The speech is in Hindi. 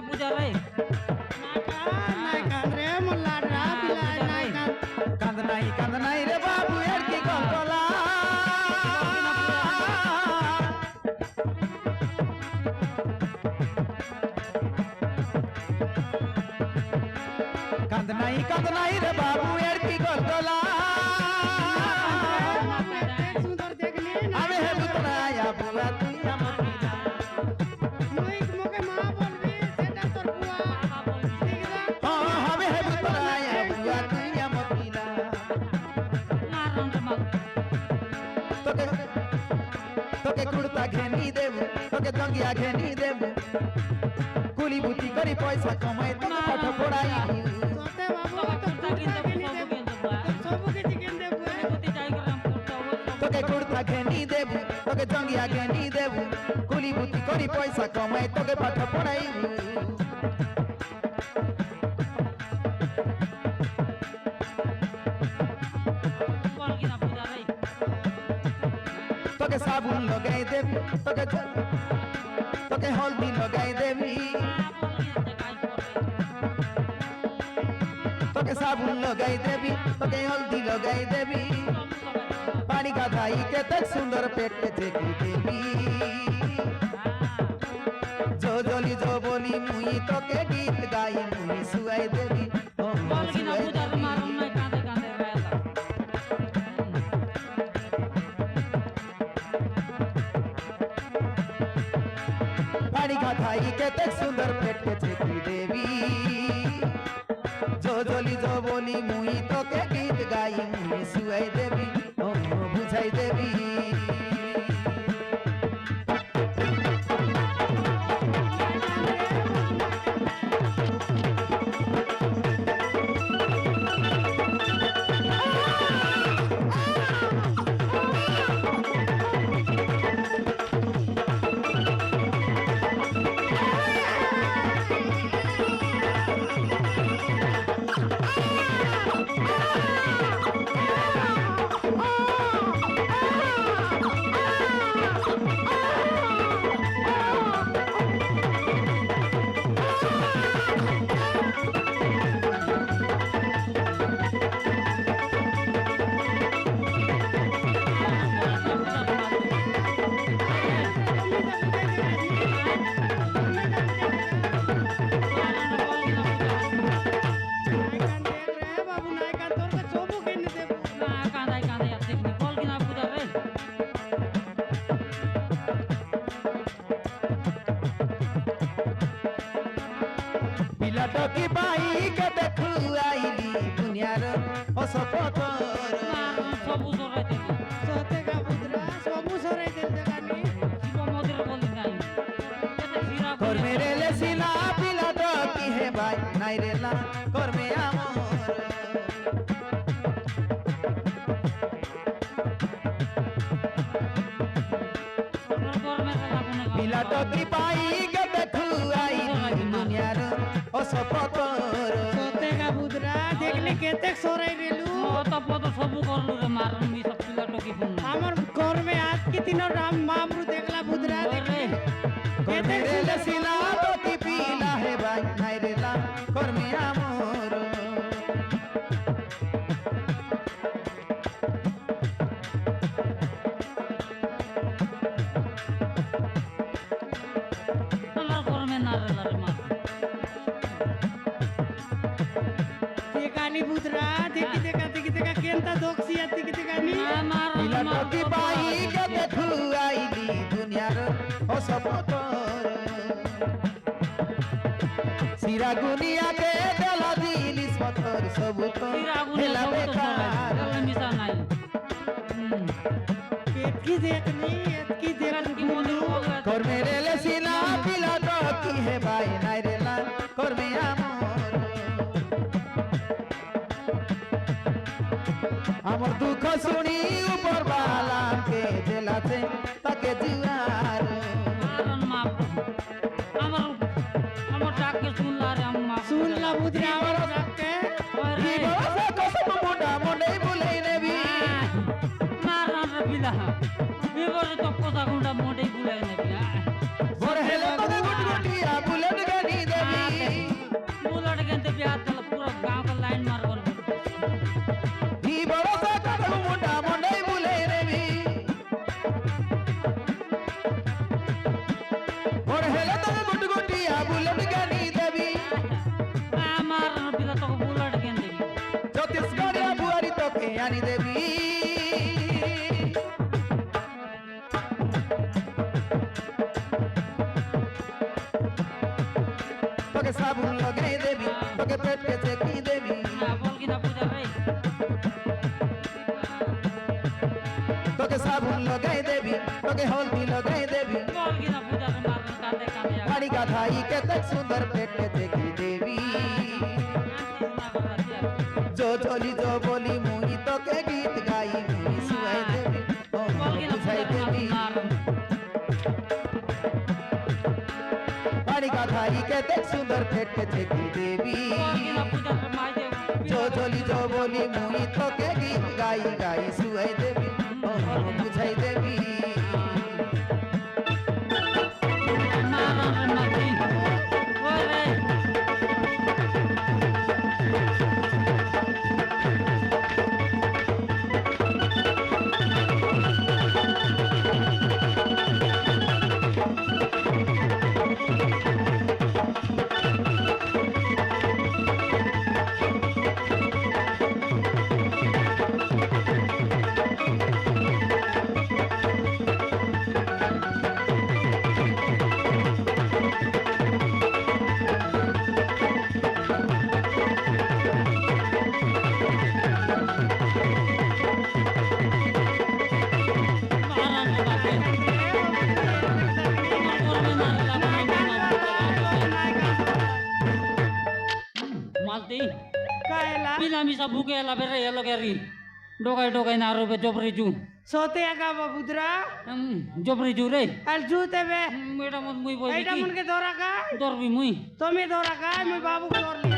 पूजा रे कांद नाही रे बाबू यार की गलगला कांद नाही रे बाबू यार की गलगला आवे है बुतना या बुआ तू या मतीला हवे है बुतना या बुआ तू या मतीला तोके कुर्ता घेनी देबू तोके दंगिया घेनी देबू कुली बुती करी पैसा कमाई तोके पाठ पढ़ाई तोके कुर्ता घेनी देबू तोके दंगिया घेनी देबू कुली बुती करी पैसा कमाई तोके पाठ पढ़ाई तोके साबुन लगाई देबी तोके हल्दी लगाई देबी तोके साबुन लगाई देबी तोके हल्दी लगाई देबी पानी का धाई के तक सुंदर पेट के देखी देबी जो जोली जो बोली मुई तोके गीत गाई मुई सुआई देबी पानी का धाई के तक सुंदर पेट के देखी देबी जो जोली जो बोली मुई तोके गीत गाई मुई सुआई देबी बुझाई देबी टकी बाई के देखू आईली दुनियार असपतर सबु सराई दे सतेगा पुत्रा सबु सराई दे देगानी शिव मंदिर बोली नहीं केते खीरा कर मेरे ले सिला पिला टकी है भाई नाई रेला कर में आमर पिला टकी बाई के देखू आईली दुनियार असपतर सतेगा पुत्रा देखले केते सराई रेलु तो पतो सबु करलु रे मार मी सब पिला टकी फोन हमर घर में आज की तीनों राम मामरू देखला पुत्रा देखले कर मेरे ले सिला टकी पिला है भाई नाई रेला कर में आमर पुत्रा देखी देखा केंता दोक्सिया देखी देखानी पिला टकी बाई के देखू आईली दुनियार असपतर सिरा गुनिया के देला दिलिस पत्थर सब तो हेला बेकार मिसा नहीं एतकी देखनी मोनू कर मेरे ले सिला पिला टकी है भाई नाई रेला कर में आमर আমার দুঃখ শুনি উপর বালা কে জেলাতে তাকে জিয়ার আমার ডাকে শুনলা রে আম্মা শুনলা বুঝরা আমার ডাকে জীবন কসম মোটা মনে ভুলে নেবি মারা রে বিলা বিবরে তো কথা গুন্ডা মোটেই ভুলে নেবি বড় হেলে তো গুটি গুটিয়া ভুলে গনি দেবি তোকে সাবুন লাগাই দেবি তোকে পেটকে চেকি দেবি না বল কি না পূজা রে তোকে সাবুন লাগাই দেবি তোকে হলদি লাগাই দেবি বল কি না পূজা রে মারুন কাঁদে কাঁদে পানি গাধাই কেতে সুন্দর পেটকে চেকি দেবি जो चली जो बोली मुई তোকে গীত গাই মুই শুয়াই দেবি ও বল কি না বুঝাই দেবি পানি গাধাই কেতে সুন্দর পেটকে চেকি দেবি বল কি না পূজা রে মাই দে जो चली जो बोली मुई তোকে গীত গাই গাই শুয়াই দেবি ও বুঝাই দেবি মারুন রে মাটি ওরে malti Kayla pila misa buke la bere yelo keri dokai naru be jobri ju सोते का बुद्रा jobri ju re अल जूते बे meda mon mui boy ऐटा मन के दोरा का dorbi mui तुम्हें दोरा का मैं बाबू को दोर